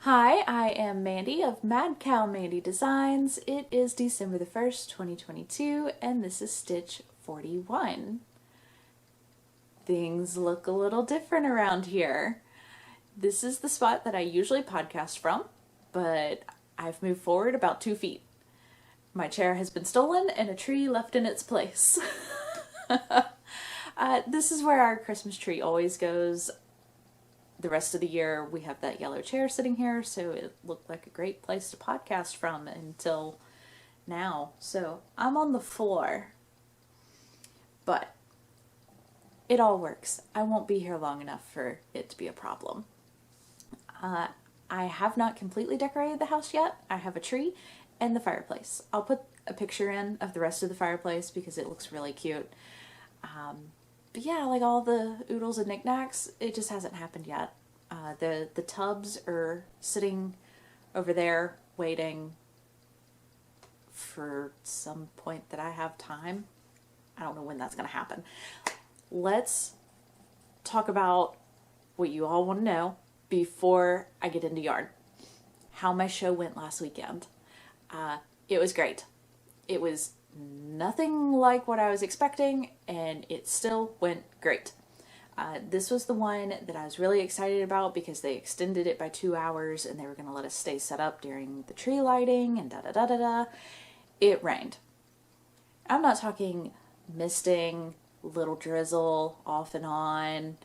Hi, I am Mandy of Mad Cow Mandy Designs. It is December the 1st, 2022, and this is Stitch 41. Things look a little different around here. This is the spot that I usually podcast from, but I've moved forward about 2 feet. My chair has been stolen and a tree left in its place. This is where our Christmas tree always goes. The rest of the year we have that yellow chair sitting here, so it looked like a great place to podcast from until now. So I'm on the floor, but it all works. I won't be here long enough for it to be a problem. I have not completely decorated the house yet. I have a tree and the fireplace. I'll put a picture in of the rest of the fireplace because it looks really cute. But yeah, like all the oodles and knickknacks, it just hasn't happened yet. The tubs are sitting over there waiting for some point that I have time. I don't know when that's going to happen. Let's talk about what you all want to know before I get into yarn. How my show went last weekend. It was great. It was nothing like what I was expecting, and it still went great. This was the one that I was really excited about because they extended it by 2 hours and they were going to let us stay set up during the tree lighting and da-da-da-da-da. It rained. I'm not talking misting, little drizzle, off and on.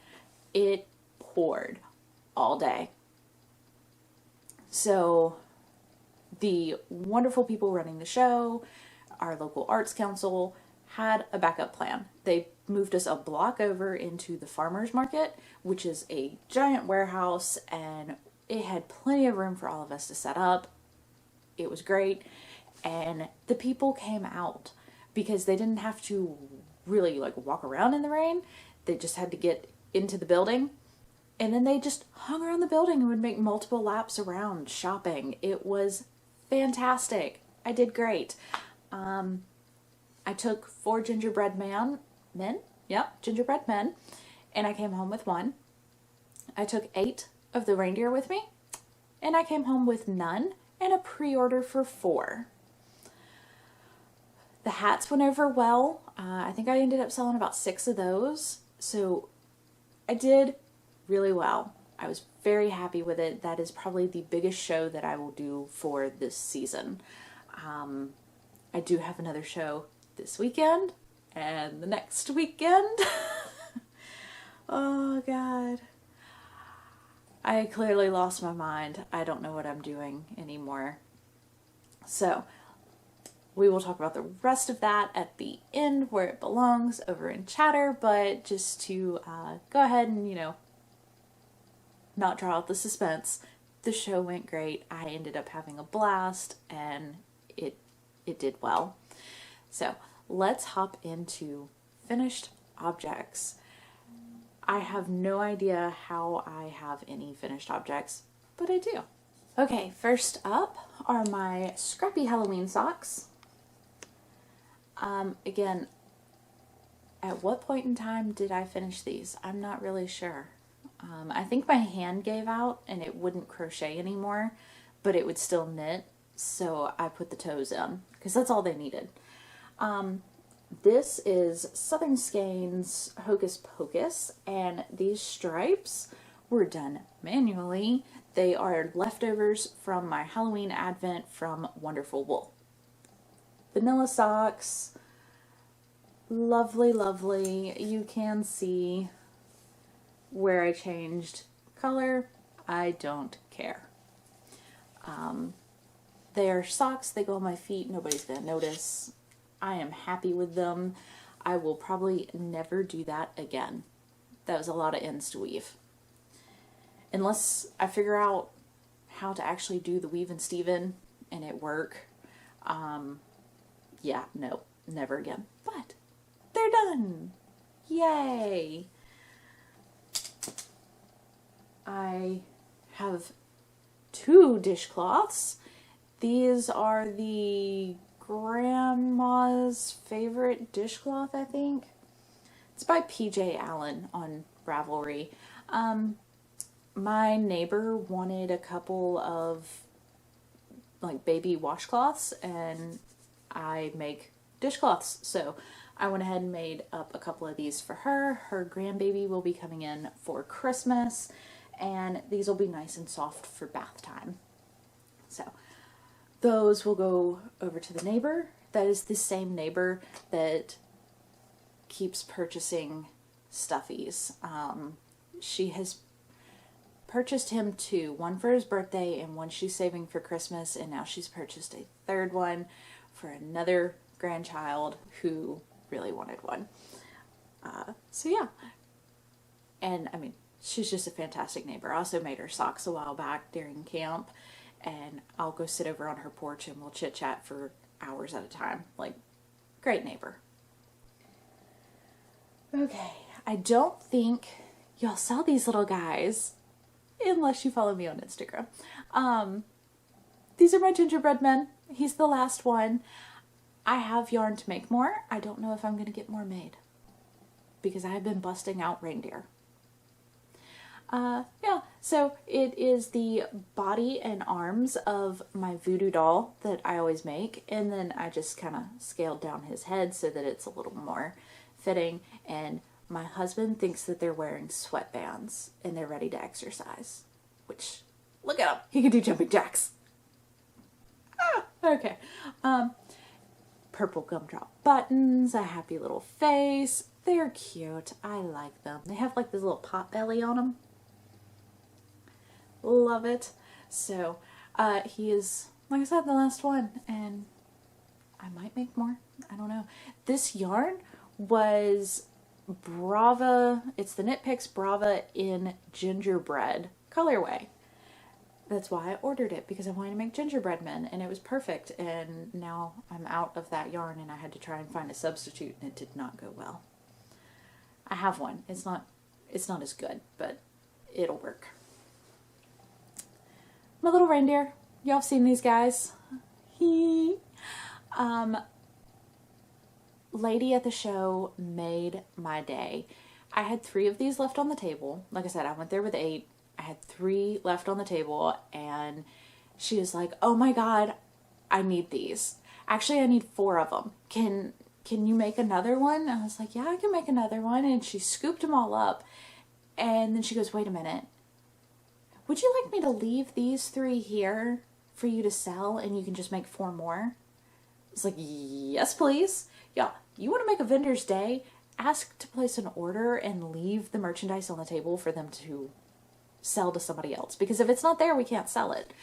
It poured all day. So the wonderful people running the show, our local arts council, had a backup plan. They moved us a block over into the farmers market, which is a giant warehouse, and it had plenty of room for all of us to set up. It was great, and the people came out because they didn't have to really walk around in the rain. They just had to get into the building, and then they just hung around the building and would make multiple laps around shopping. It was fantastic. I did great. I took 4 gingerbread gingerbread men, and I came home with 1. I took 8 of the reindeer with me, and I came home with none, and a pre-order for 4. The hats went over well. I think I ended up selling about 6 of those, so I did really well. I was very happy with it. That is probably the biggest show that I will do for this season. I do have another show this weekend and the next weekend. Oh God. I clearly lost my mind. I don't know what I'm doing anymore. So we will talk about the rest of that at the end where it belongs over in chatter, but just to go ahead and, not draw out the suspense. The show went great. I ended up having a blast and it did well. So let's hop into finished objects. I have no idea how I have any finished objects, but I do. Okay, first up are my scrappy Halloween socks. Again, at what point in time did I finish these? I'm not really sure. I think my hand gave out and it wouldn't crochet anymore, but it would still knit, so I put the toes in because that's all they needed. This is Southern Skeins Hocus Pocus, and these stripes were done manually. They are leftovers from my Halloween advent from Wonderful Wool. Vanilla socks, lovely, lovely. You can see where I changed color. I don't care. They are socks, they go on my feet, nobody's gonna notice. I am happy with them. I will probably never do that again. That was a lot of ends to weave. Unless I figure out how to actually do the weave and Steven and it work. Yeah, no, never again. But they're done. Yay. I have 2 dishcloths. These are the Grandma's Favorite Dishcloth, I think. It's by PJ Allen on Ravelry. my neighbor wanted a couple of like baby washcloths, and I make dishcloths, so I went ahead and made up a couple of these for her. Her grandbaby will be coming in for Christmas, and these will be nice and soft for bath time. So those will go over to the neighbor. That is the same neighbor that keeps purchasing stuffies. She has purchased him two, one for his birthday and one she's saving for Christmas, and now she's purchased a third one for another grandchild who really wanted one. So yeah, and I mean, she's just a fantastic neighbor. I also made her socks a while back during camp, and I'll go sit over on her porch and we'll chit chat for hours at a time. Like, great neighbor. Okay, I don't think y'all saw these little guys unless you follow me on Instagram. These are my gingerbread men. He's the last one. I have yarn to make more. I don't know if I'm going to get more made because I have been busting out reindeer. Yeah, so it is the body and arms of my voodoo doll that I always make, and then I just kind of scaled down his head so that it's a little more fitting, and my husband thinks that they're wearing sweatbands and they're ready to exercise, which, look at him, he can do jumping jacks. Okay. Purple gumdrop buttons, a happy little face. They're cute. I like them. They have like this little pot belly on them. Love it. So, he is, like I said, the last one, and I might make more. I don't know. This yarn was Brava. It's the Knit Picks Brava in gingerbread colorway. That's why I ordered it, because I wanted to make gingerbread men, and it was perfect. And now I'm out of that yarn, and I had to try and find a substitute, and it did not go well. I have one. It's not as good, but it'll work. My little reindeer. Y'all have seen these guys. Lady at the show made my day. I had 3 of these left on the table. Like I said, I went there with 8. I had 3 left on the table, and she was like, oh my god, I need these. Actually, I need 4 of them. Can you make another one? I was like, yeah, I can make another one. And she scooped them all up. And then she goes, wait a minute. Would you like me to leave these 3 here for you to sell, and you can just make 4 more? I was like, yes, please. Yeah, you want to make a vendor's day? Ask to place an order and leave the merchandise on the table for them to sell to somebody else. Because if it's not there, we can't sell it.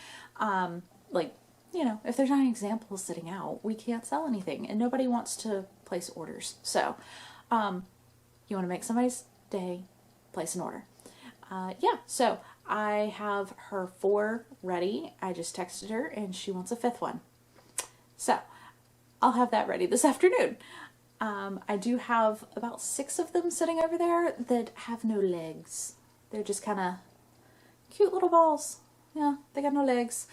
Like, you know, if there's not an example sitting out, we can't sell anything, and nobody wants to place orders. So, you want to make somebody's day, place an order. Yeah, so I have her 4 ready. I just texted her, and she wants a 5th one. So, I'll have that ready this afternoon. I do have about 6 of them sitting over there that have no legs. They're just kind of cute little balls. Yeah, they got no legs.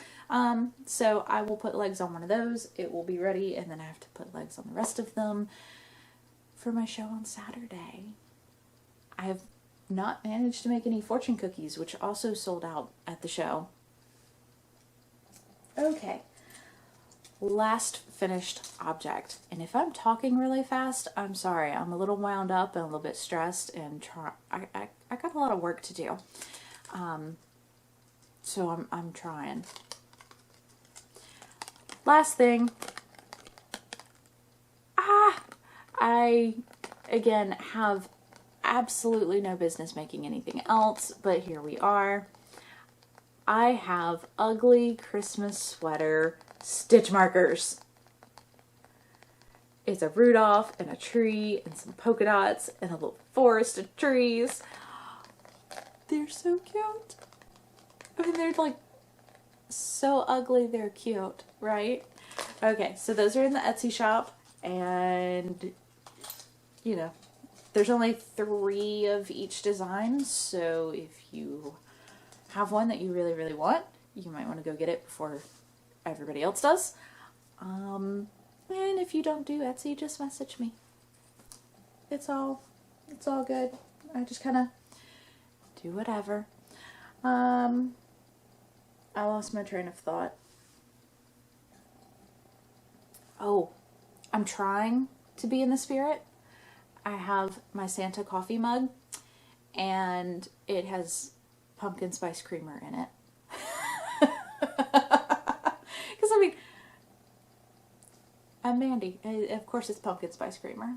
So I will put legs on one of those. It will be ready, and then I have to put legs on the rest of them for my show on Saturday. I have not managed to make any fortune cookies, which also sold out at the show. Okay. Last finished object. And if I'm talking really fast, I'm sorry. I'm a little wound up and a little bit stressed, and I got a lot of work to do. So I'm trying. Last thing. I again have absolutely no business making anything else, but here we are. I have ugly Christmas sweater stitch markers. It's a Rudolph and a tree and some polka dots and a little forest of trees. They're so cute. I mean, they're like so ugly, they're cute, right? Okay, so those are in the Etsy shop, and you know, there's only 3 of each design, so if you have one that you really, really want, you might want to go get it before everybody else does. And if you don't do Etsy, just message me. It's all good. I just kind of do whatever. I lost my train of thought. Oh, I'm trying to be in the spirit. I have my Santa coffee mug, and it has pumpkin spice creamer in it. Because, I mean, I'm Mandy. Of course it's pumpkin spice creamer.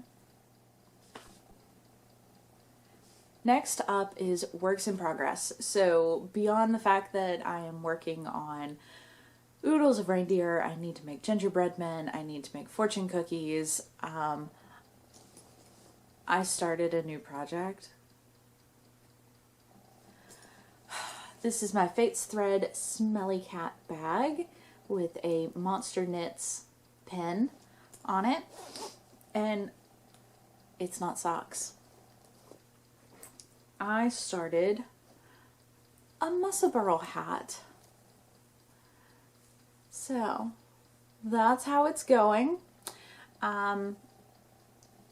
Next up is works in progress. So beyond the fact that I am working on oodles of reindeer, I need to make gingerbread men, I need to make fortune cookies. I started a new project. This is my Fates Thread Smelly Cat bag with a Monster Knits pin on it. And it's not socks. I started a Musselburgh hat. So that's how it's going. I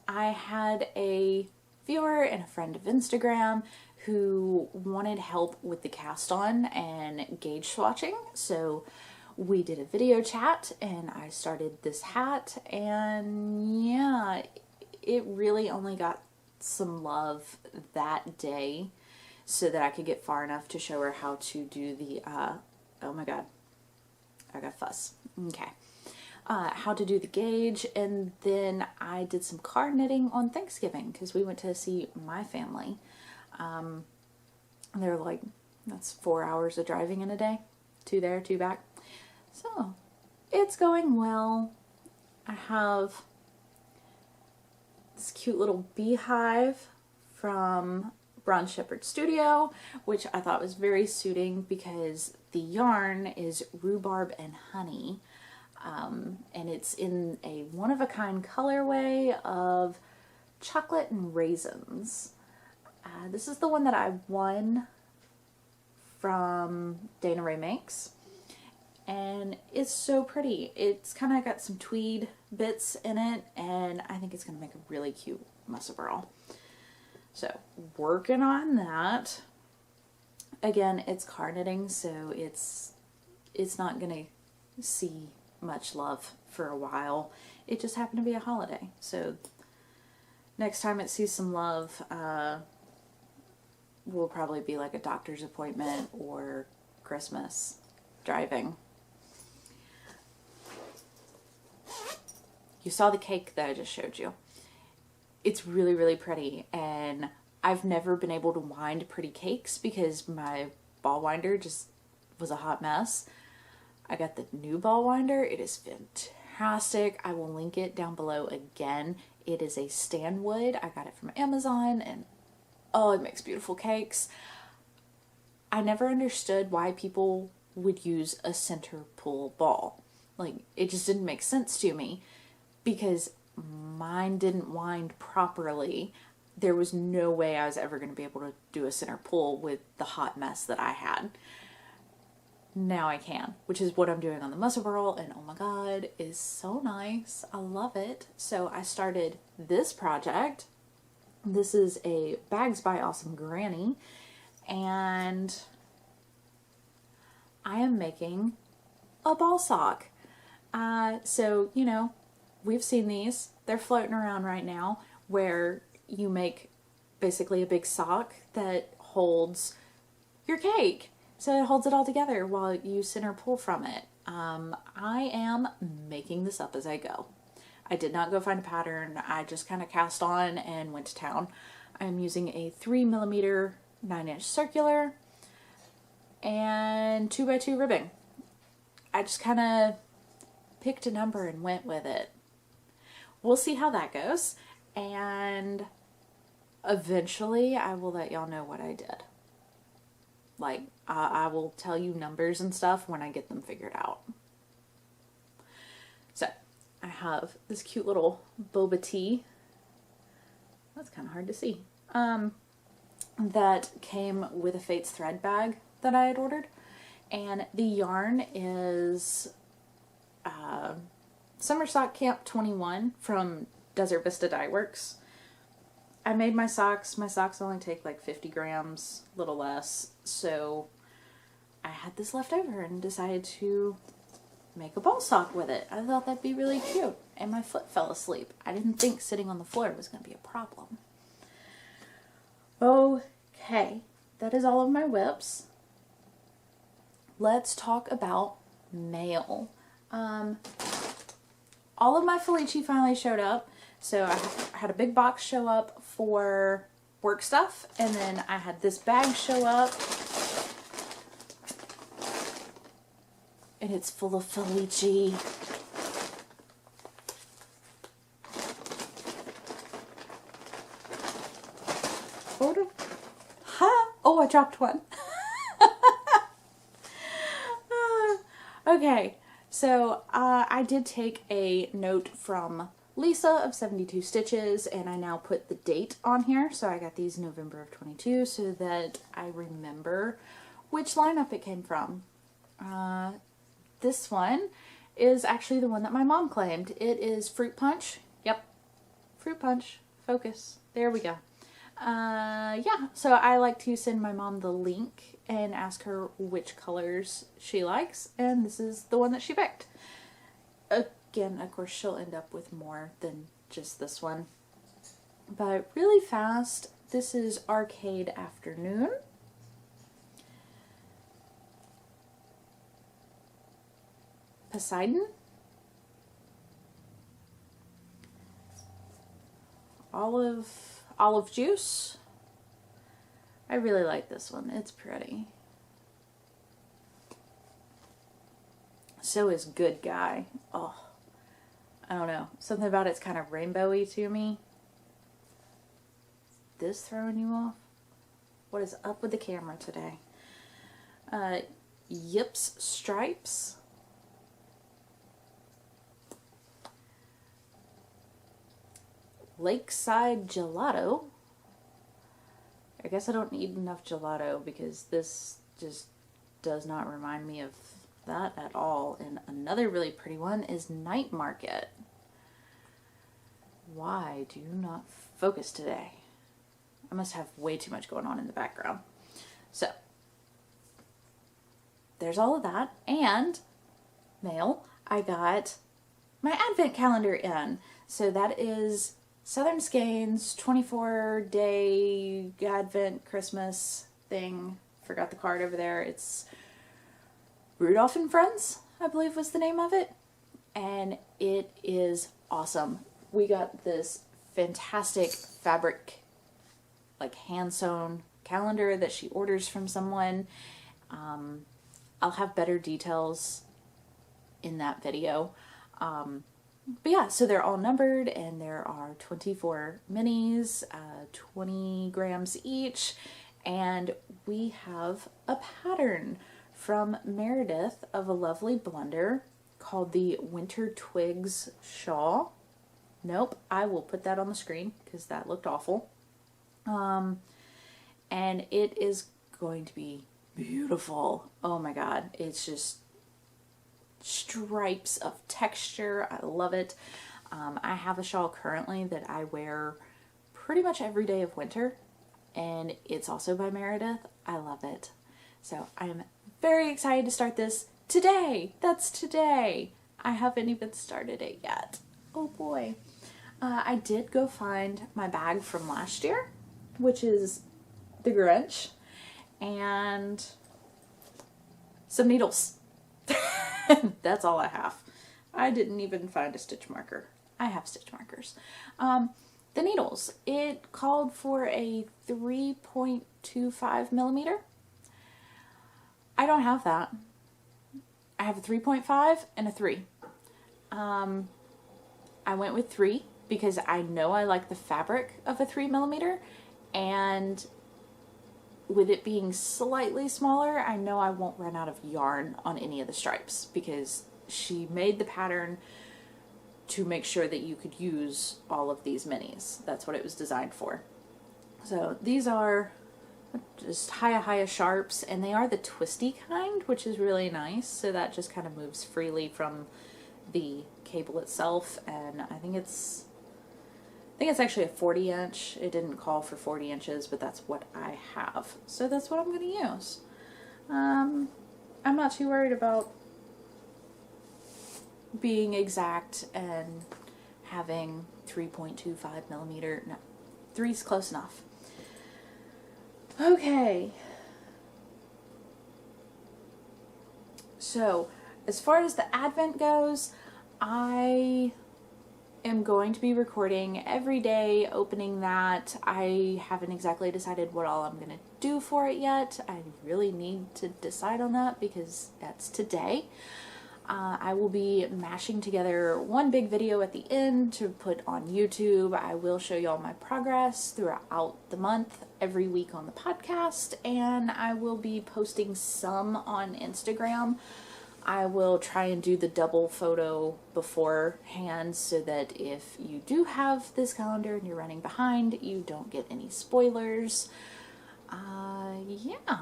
had a viewer and a friend of Instagram who wanted help with the cast on and gauge swatching. So we did a video chat and I started this hat, and yeah, it really only got some love that day so that I could get far enough to show her how to do the, oh my god, I got fuss. Okay. How to do the gauge, and then I did some card knitting on Thanksgiving because we went to see my family. They're like, that's 4 hours of driving in a day. 2 there, 2 back. So, it's going well. I have this cute little beehive from Brown Shepherd Studio, which I thought was very suiting because the yarn is Rhubarb and Honey. And it's in a one-of-a-kind colorway of chocolate and raisins. This is the one that I won from Dana Rae Makes. And it's so pretty. It's kind of got some tweed bits in it, and I think it's going to make a really cute Musselburgh. So, working on that. Again, it's card knitting, so it's not going to see much love for a while. It just happened to be a holiday. So, next time it sees some love, will probably be like a doctor's appointment or Christmas driving. You saw the cake that I just showed you. It's really, really pretty, and I've never been able to wind pretty cakes because my ball winder just was a hot mess. I got the new ball winder. It is fantastic. I will link it down below again. It is a Stanwood. I got it from Amazon, and oh, it makes beautiful cakes. I never understood why people would use a center pull ball. Like, it just didn't make sense to me because mine didn't wind properly. There was no way I was ever going to be able to do a center pull with the hot mess that I had. Now I can, which is what I'm doing on the Musselburgh, and oh my god, it is so nice. I love it. So I started this project. This is a Bags by Awesome Granny, and I am making a ball sock. So, you know, we've seen these. They're floating around right now where you make basically a big sock that holds your cake. So it holds it all together while you center pull from it. I am making this up as I go. I did not go find a pattern. I just kind of cast on and went to town. I'm using a 3mm 9-inch circular and 2x2 ribbing. I just kind of picked a number and went with it. We'll see how that goes, and eventually I will let y'all know what I did. Like, I will tell you numbers and stuff when I get them figured out. So, I have this cute little boba tea. That's kind of hard to see. That came with a Fates thread bag that I had ordered. And the yarn is Summer Sock Camp 21 from Desert Vista Dyeworks. I made my socks. My socks only take like 50 grams, a little less. So I had this left over and decided to make a ball sock with it. I thought that'd be really cute. And my foot fell asleep. I didn't think sitting on the floor was going to be a problem. Okay, that is all of my whips. Let's talk about mail. All of my Felici finally showed up. So I had a big box show up for work stuff, and then I had this bag show up, and it's full of Felici. Oh, I dropped one. Okay, so I did take a note from Lisa of 72 Stitches, and I now put the date on here. So I got these November of 22 so that I remember which lineup it came from. This one is actually the one that my mom claimed. It is Fruit Punch. Yep, Fruit Punch. Focus. There we go. Yeah, so I like to send my mom the link and ask her which colors she likes, and this is the one that she picked. Again, of course, she'll end up with more than just this one. But really fast, this is Arcade Afternoon. Poseidon. Olive Juice. I really like this one. It's pretty. So is Good Guy. Oh, I don't know. Something about it's kind of rainbowy to me. This throwing you off? What is up with the camera today? Yips Stripes. Lakeside Gelato. I guess I don't need enough gelato because this just does not remind me of that at all. And another really pretty one is Night Market. Why do you not focus today? I must have way too much going on in the background. So, there's all of that. And mail, I got my advent calendar in. So that is Southern Skeins 24-day Advent Christmas thing. Forgot the card over there. It's Rudolph and Friends, I believe was the name of it. And it is awesome. We got this fantastic fabric, like hand-sewn calendar that she orders from someone. I'll have better details in that video. But yeah, so they're all numbered, and there are 24 minis, 20 grams each, and we have a pattern from Meredith of a lovely Blunder called the Winter Twigs Shawl. Nope, I will put that on the screen because that looked awful. And it is going to be beautiful. Oh my god, it's just stripes of texture. I love it. I have a shawl currently that I wear pretty much every day of winter, and it's also by Meredith. I love it. So I am very excited to start this today. That's today. I haven't even started it yet. Oh boy. I did go find my bag from last year, which is the Grinch, and some needles. That's all I have. I didn't even find a stitch marker. I have stitch markers. The needles. It called for a 3.25 millimeter. I don't have that. I have a 3.5 and a 3. I went with 3 because I know I like the fabric of a 3 millimeter, and with it being slightly smaller, I know I won't run out of yarn on any of the stripes because she made the pattern to make sure that you could use all of these minis. That's what it was designed for. So these are just Hiya Sharps, and they are the twisty kind, which is really nice. So that just kind of moves freely from the cable itself, and I think it's actually a 40 inch. It didn't call for 40 inches, but that's what I have. So that's what I'm going to use. I'm not too worried about being exact and having 3.25 millimeter. No, 3's close enough. Okay. So, as far as the Advent goes, I am going to be recording every day, opening that. I haven't exactly decided what all I'm going to do for it yet. I really need to decide on that because that's today. I will be mashing together one big video at the end to put on YouTube. I will show you all my progress throughout the month, every week on the podcast, and I will be posting some on Instagram. I will try and do the double photo beforehand so that if you do have this calendar and you're running behind, you don't get any spoilers. Yeah.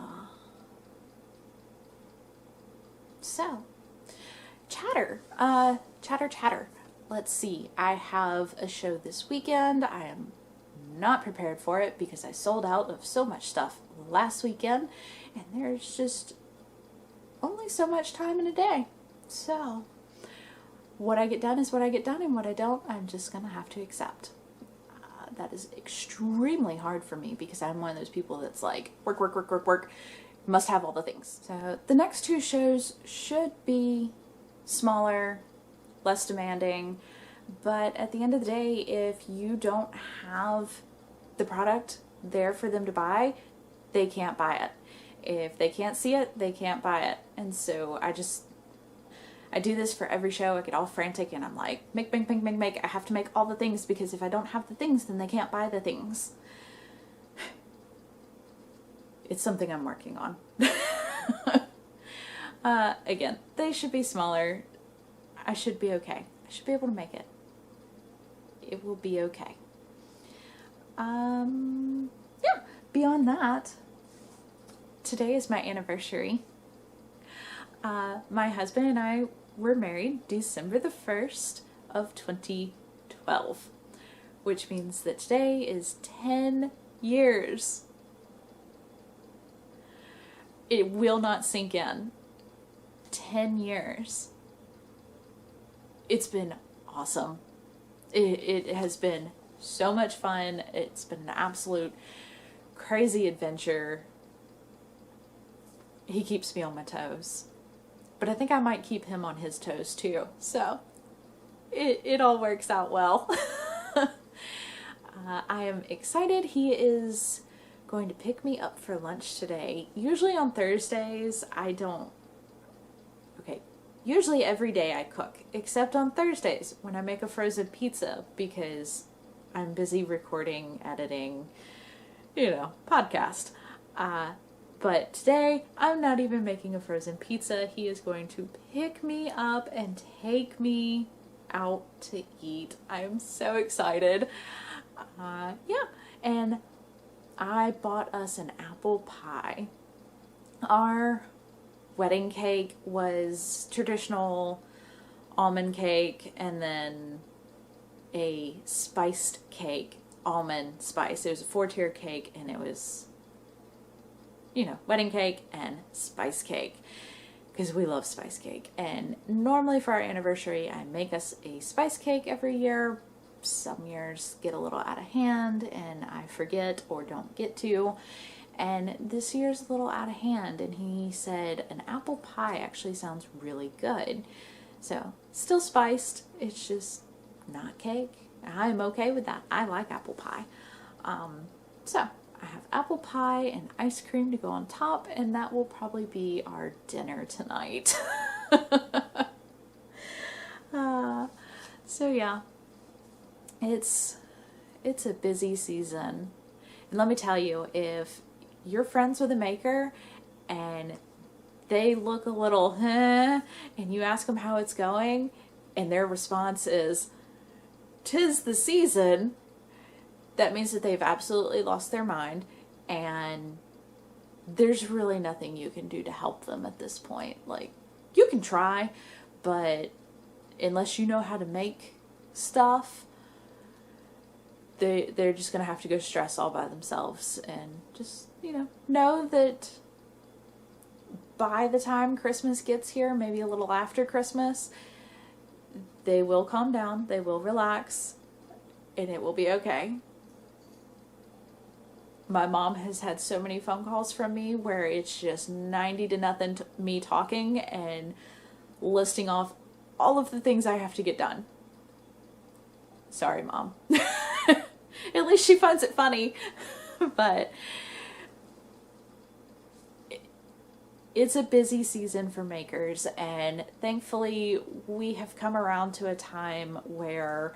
So, chatter. Chatter. Let's see. I have a show this weekend. I am not prepared for it because I sold out of so much stuff last weekend, and there's just only so much time in a day. So, what I get done is what I get done, and what I don't, I'm just gonna have to accept. That is extremely hard for me because I'm one of those people that's like, work, must have all the things. So, the next two shows should be smaller, less demanding, but at the end of the day, if you don't have the product there for them to buy, they can't buy it. If they can't see it, they can't buy it. And so I do this for every show. I get all frantic and I'm like, make. I have to make all the things because if I don't have the things, then they can't buy the things. It's something I'm working on. Again, they should be smaller. I should be okay. I should be able to make it. It will be okay. Yeah, beyond that, today is my anniversary. My husband and I were married December the 1st of 2012, which means that today is 10 years. It will not sink in. 10 years. It's been awesome. It has been so much fun. It's been an absolute crazy adventure. He keeps me on my toes. But I think I might keep him on his toes too. So, it all works out well. I am excited. He is going to pick me up for lunch today. Usually on Thursdays, usually every day I cook, except on Thursdays when I make a frozen pizza because I'm busy recording, editing, podcast. But today, I'm not even making a frozen pizza. He is going to pick me up and take me out to eat. I'm so excited. Yeah, and I bought us an apple pie. Our wedding cake was traditional almond cake and then a spiced cake, almond spice. It was a 4-tier cake and it was, wedding cake and spice cake because we love spice cake. And normally for our anniversary, I make us a spice cake every year. Some years get a little out of hand and I forget or don't get to. And this year's a little out of hand, and he said an apple pie actually sounds really good. So, still spiced, it's just not cake. I'm okay with that. I like apple pie. So, I have apple pie and ice cream to go on top, and that will probably be our dinner tonight. So yeah, it's a busy season. And let me tell you, if you're friends with a maker and they look a little and you ask them how it's going and their response is, "'Tis the season," that means that they've absolutely lost their mind and there's really nothing you can do to help them at this point. Like, you can try, but unless you know how to make stuff, they're just gonna have to go stress all by themselves and just, know that by the time Christmas gets here, maybe a little after Christmas, they will calm down, they will relax, and it will be okay. My mom has had so many phone calls from me where it's just 90 to nothing me talking and listing off all of the things I have to get done. Sorry, Mom. At least she finds it funny. But it's a busy season for makers, and thankfully we have come around to a time where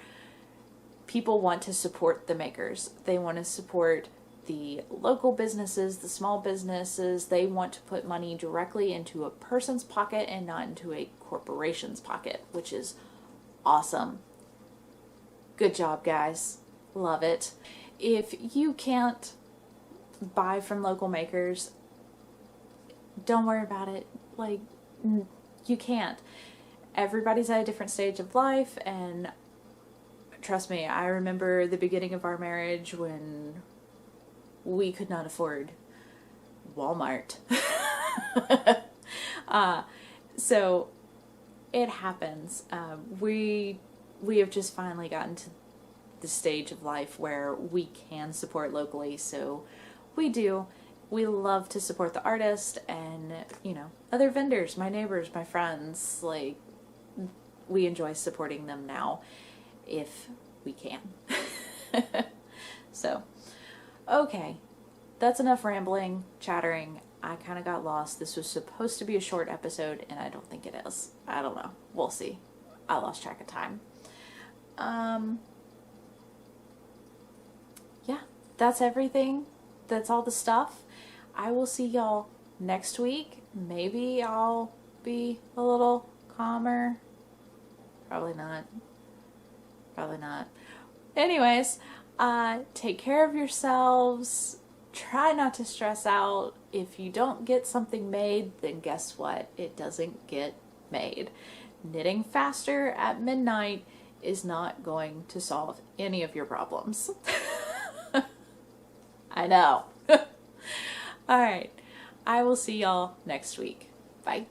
people want to support the makers. They want to support the local businesses, the small businesses. They want to put money directly into a person's pocket and not into a corporation's pocket, which is awesome. Good job, guys. Love it. If you can't buy from local makers, don't worry about it. Like, you can't. Everybody's at a different stage of life, and trust me, I remember the beginning of our marriage when we could not afford Walmart. So it happens. We have just finally gotten to the stage of life where we can support locally, so we do. We love to support the artist and, you know, other vendors, my neighbors, my friends. Like, we enjoy supporting them now if we can. So, okay, that's enough rambling, chattering. I kind of got lost. This was supposed to be a short episode, and I don't think it is. I don't know. We'll see. I lost track of time. Yeah, that's everything. That's all the stuff. I will see y'all next week. Maybe I'll be a little calmer. Probably not. Probably not. Anyways, take care of yourselves. Try not to stress out. If you don't get something made, then guess what? It doesn't get made. Knitting faster at midnight is not going to solve any of your problems. I know. All right. I will see y'all next week. Bye.